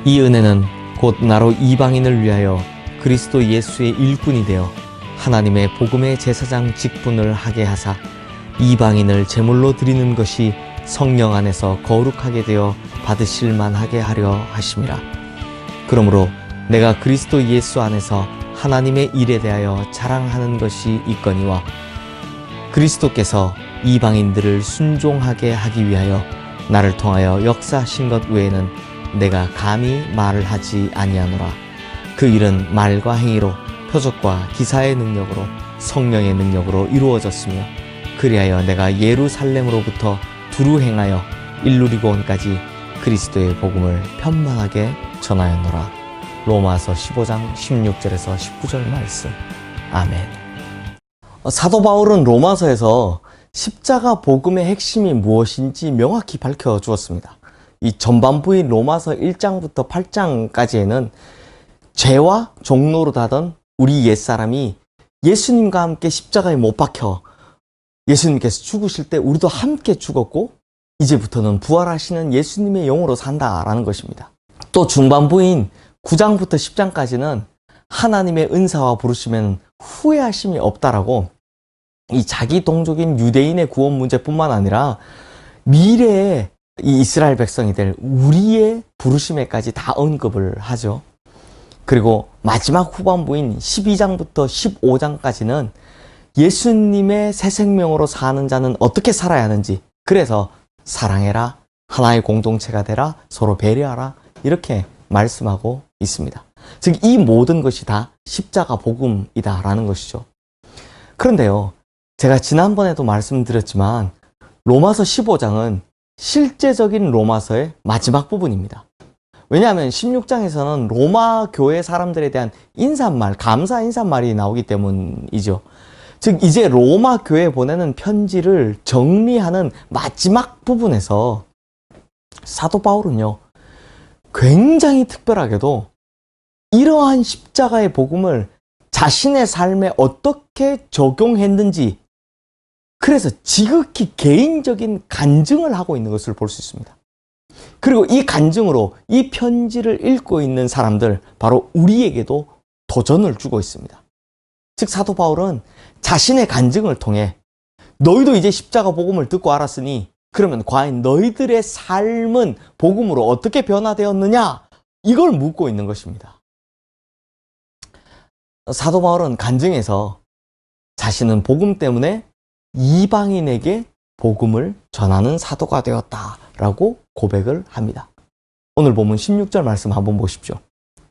이 은혜는 곧 나로 이방인을 위하여 그리스도 예수의 일꾼이 되어 하나님의 복음의 제사장 직분을 하게 하사 이방인을 제물로 드리는 것이 성령 안에서 거룩하게 되어 받으실 만하게 하려 하심이라. 그러므로 내가 그리스도 예수 안에서 하나님의 일에 대하여 자랑하는 것이 있거니와 그리스도께서 이방인들을 순종하게 하기 위하여 나를 통하여 역사하신 것 외에는 내가 감히 말을 하지 아니하노라. 그 일은 말과 행위로 표적과 기사의 능력으로 성령의 능력으로 이루어졌으며 그리하여 내가 예루살렘으로부터 두루 행하여 일루리곤까지 그리스도의 복음을 편만하게 전하였노라. 로마서 15장 16절에서 19절 말씀. 아멘. 사도 바울은 로마서에서 십자가 복음의 핵심이 무엇인지 명확히 밝혀주었습니다. 이 전반부인 로마서 1장부터 8장까지에는 죄와 종로로 다던 우리 옛사람이 예수님과 함께 십자가에 못 박혀 예수님께서 죽으실 때 우리도 함께 죽었고 이제부터는 부활하시는 예수님의 영으로 산다라는 것입니다. 또 중반부인 9장부터 10장까지는 하나님의 은사와 부르심에는 후회하심이 없다라고 이 자기 동족인 유대인의 구원 문제뿐만 아니라 미래의 이 이스라엘 백성이 될 우리의 부르심에까지 다 언급을 하죠. 그리고 마지막 후반부인 12장부터 15장까지는 예수님의 새 생명으로 사는 자는 어떻게 살아야 하는지, 그래서 사랑해라, 하나의 공동체가 되라, 서로 배려하라, 이렇게 말씀하고 있습니다. 즉 이 모든 것이 다 십자가 복음이다라는 것이죠. 그런데요, 제가 지난번에도 말씀드렸지만 로마서 15장은 실제적인 로마서의 마지막 부분입니다. 왜냐하면 16장에서는 로마 교회 사람들에 대한 인사말, 감사 인사말이 나오기 때문이죠. 즉 이제 로마 교회에 보내는 편지를 정리하는 마지막 부분에서 사도 바울은요, 굉장히 특별하게도 이러한 십자가의 복음을 자신의 삶에 어떻게 적용했는지, 그래서 지극히 개인적인 간증을 하고 있는 것을 볼 수 있습니다. 그리고 이 간증으로 이 편지를 읽고 있는 사람들, 바로 우리에게도 도전을 주고 있습니다. 즉 사도 바울은 자신의 간증을 통해 너희도 이제 십자가 복음을 듣고 알았으니 그러면 과연 너희들의 삶은 복음으로 어떻게 변화되었느냐, 이걸 묻고 있는 것입니다. 사도 바울은 간증에서 자신은 복음 때문에 이방인에게 복음을 전하는 사도가 되었다라고 고백을 합니다. 오늘 본문 16절 말씀 한번 보십시오.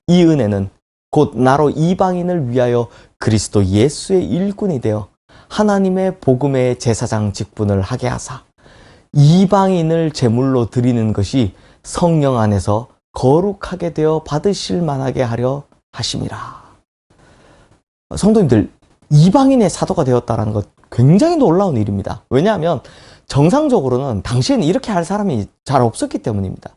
이 은혜는 곧 나로 이방인을 위하여 그리스도 예수의 일꾼이 되어 하나님의 복음의 제사장 직분을 하게 하사 이방인을 제물로 드리는 것이 성령 안에서 거룩하게 되어 받으실 만하게 하려 하심이라. 성도님들, 이방인의 사도가 되었다는 것 굉장히 놀라운 일입니다. 왜냐하면 정상적으로는 당시에는 이렇게 할 사람이 잘 없었기 때문입니다.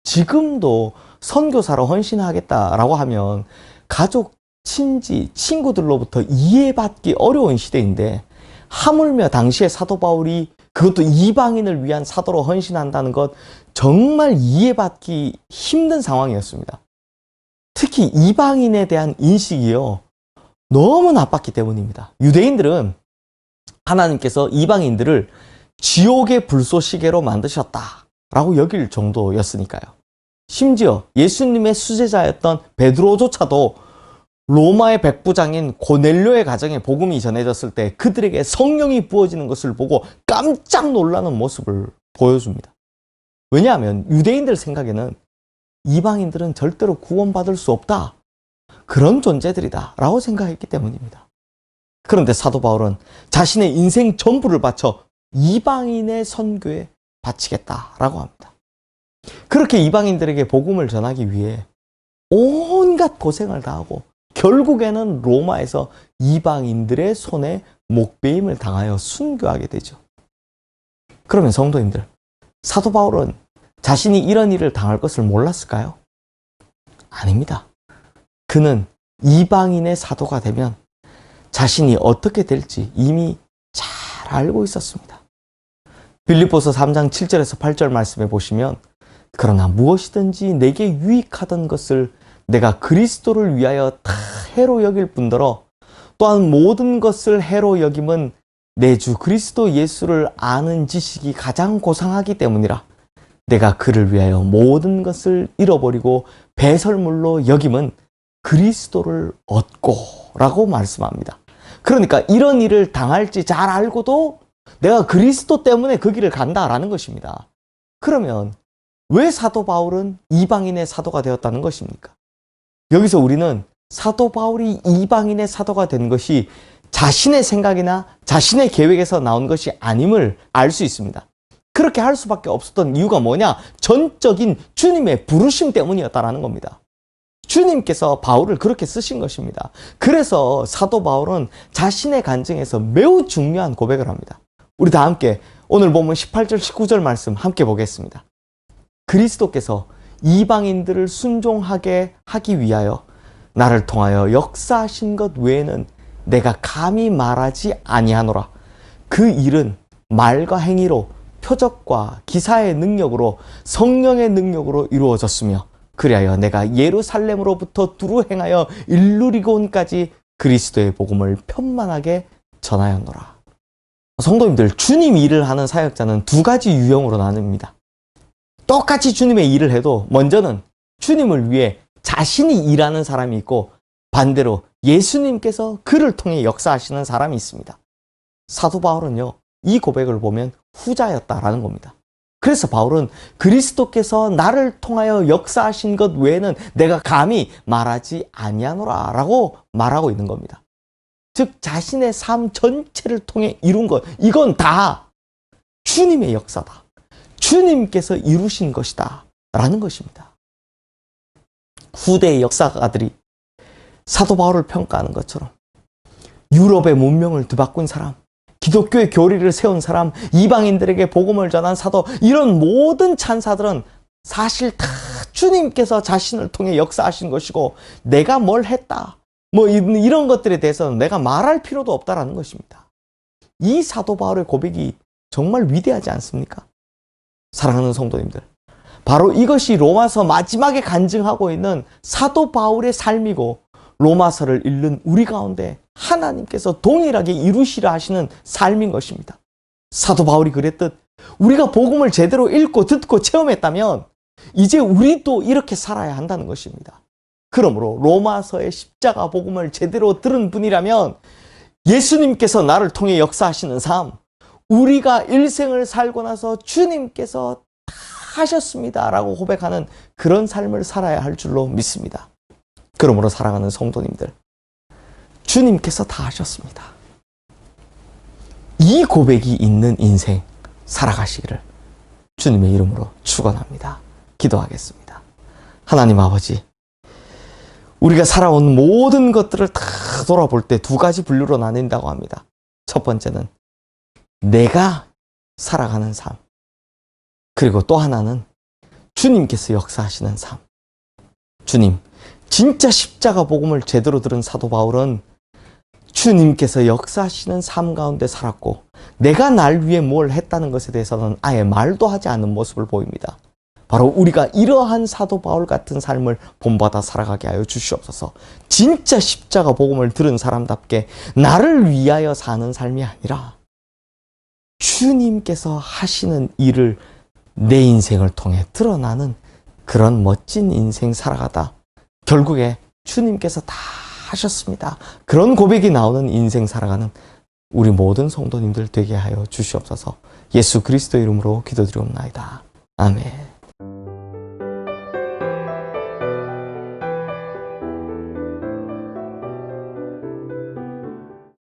지금도 선교사로 헌신하겠다라고 하면 가족, 친지, 친구들로부터 이해받기 어려운 시대인데, 하물며 당시에 사도 바울이 그것도 이방인을 위한 사도로 헌신한다는 것, 정말 이해받기 힘든 상황이었습니다. 특히 이방인에 대한 인식이요, 너무 나빴기 때문입니다. 유대인들은 하나님께서 이방인들을 지옥의 불쏘시개로 만드셨다라고 여길 정도였으니까요. 심지어 예수님의 수제자였던 베드로조차도 로마의 백부장인 고넬료의 가정에 복음이 전해졌을 때 그들에게 성령이 부어지는 것을 보고 깜짝 놀라는 모습을 보여줍니다. 왜냐하면 유대인들 생각에는 이방인들은 절대로 구원받을 수 없다, 그런 존재들이다 라고 생각했기 때문입니다. 그런데 사도 바울은 자신의 인생 전부를 바쳐 이방인의 선교에 바치겠다라고 합니다. 그렇게 이방인들에게 복음을 전하기 위해 온갖 고생을 다하고 결국에는 로마에서 이방인들의 손에 목베임을 당하여 순교하게 되죠. 그러면 성도님들, 사도 바울은 자신이 이런 일을 당할 것을 몰랐을까요? 아닙니다. 그는 이방인의 사도가 되면 자신이 어떻게 될지 이미 잘 알고 있었습니다. 빌립보서 3장 7절에서 8절 말씀에 보시면 그러나 무엇이든지 내게 유익하던 것을 내가 그리스도를 위하여 다 해로 여길 뿐더러 또한 모든 것을 해로 여김은 내 주 그리스도 예수를 아는 지식이 가장 고상하기 때문이라. 내가 그를 위하여 모든 것을 잃어버리고 배설물로 여김은 그리스도를 얻고 라고 말씀합니다. 그러니까 이런 일을 당할지 잘 알고도 내가 그리스도 때문에 그 길을 간다라는 것입니다. 그러면 왜 사도 바울은 이방인의 사도가 되었다는 것입니까? 여기서 우리는 사도 바울이 이방인의 사도가 된 것이 자신의 생각이나 자신의 계획에서 나온 것이 아님을 알 수 있습니다. 그렇게 할 수밖에 없었던 이유가 뭐냐? 전적인 주님의 부르심 때문이었다는 겁니다. 주님께서 바울을 그렇게 쓰신 것입니다. 그래서 사도 바울은 자신의 간증에서 매우 중요한 고백을 합니다. 우리 다 함께 오늘 본문 18절 19절 말씀 함께 보겠습니다. 그리스도께서 이방인들을 순종하게 하기 위하여 나를 통하여 역사하신 것 외에는 내가 감히 말하지 아니하노라. 그 일은 말과 행위로 표적과 기사의 능력으로 성령의 능력으로 이루어졌으며 그리하여 내가 예루살렘으로부터 두루 행하여 일루리곤까지 그리스도의 복음을 편만하게 전하였노라. 성도님들, 주님 일을 하는 사역자는 두 가지 유형으로 나뉩니다. 똑같이 주님의 일을 해도 먼저는 주님을 위해 자신이 일하는 사람이 있고 반대로 예수님께서 그를 통해 역사하시는 사람이 있습니다. 사도 바울은요, 이 고백을 보면 후자였다라는 겁니다. 그래서 바울은 그리스도께서 나를 통하여 역사하신 것 외에는 내가 감히 말하지 아니하노라 라고 말하고 있는 겁니다. 즉 자신의 삶 전체를 통해 이룬 것, 이건 다 주님의 역사다. 주님께서 이루신 것이다 라는 것입니다. 후대의 역사가들이 사도 바울을 평가하는 것처럼 유럽의 문명을 뒤바꾼 사람, 기독교의 교리를 세운 사람, 이방인들에게 복음을 전한 사도, 이런 모든 찬사들은 사실 다 주님께서 자신을 통해 역사하신 것이고 내가 뭘 했다, 뭐 이런 것들에 대해서는 내가 말할 필요도 없다라는 것입니다. 이 사도 바울의 고백이 정말 위대하지 않습니까? 사랑하는 성도님들, 바로 이것이 로마서 마지막에 간증하고 있는 사도 바울의 삶이고 로마서를 읽는 우리 가운데 하나님께서 동일하게 이루시라 하시는 삶인 것입니다. 사도 바울이 그랬듯 우리가 복음을 제대로 읽고 듣고 체험했다면 이제 우리도 이렇게 살아야 한다는 것입니다. 그러므로 로마서의 십자가 복음을 제대로 들은 분이라면 예수님께서 나를 통해 역사하시는 삶, 우리가 일생을 살고 나서 주님께서 다 하셨습니다 라고 고백하는 그런 삶을 살아야 할 줄로 믿습니다. 그러므로 사랑하는 성도님들, 주님께서 다 하셨습니다. 이 고백이 있는 인생 살아가시기를 주님의 이름으로 축원합니다. 기도하겠습니다. 하나님 아버지, 우리가 살아온 모든 것들을 다 돌아볼 때 두 가지 분류로 나뉜다고 합니다. 첫 번째는 내가 살아가는 삶, 그리고 또 하나는 주님께서 역사하시는 삶. 주님, 진짜 십자가 복음을 제대로 들은 사도 바울은 주님께서 역사하시는 삶 가운데 살았고 내가 날 위해 뭘 했다는 것에 대해서는 아예 말도 하지 않는 모습을 보입니다. 바로 우리가 이러한 사도 바울 같은 삶을 본받아 살아가게 하여 주시옵소서. 진짜 십자가 복음을 들은 사람답게 나를 위하여 사는 삶이 아니라 주님께서 하시는 일을 내 인생을 통해 드러나는 그런 멋진 인생 살아가다 결국에 주님께서 다 하셨습니다. 그런 고백이 나오는 인생 살아가는 우리 모든 성도님들 되게 하여 주시옵소서. 예수 그리스도 이름으로 기도드리옵나이다. 아멘.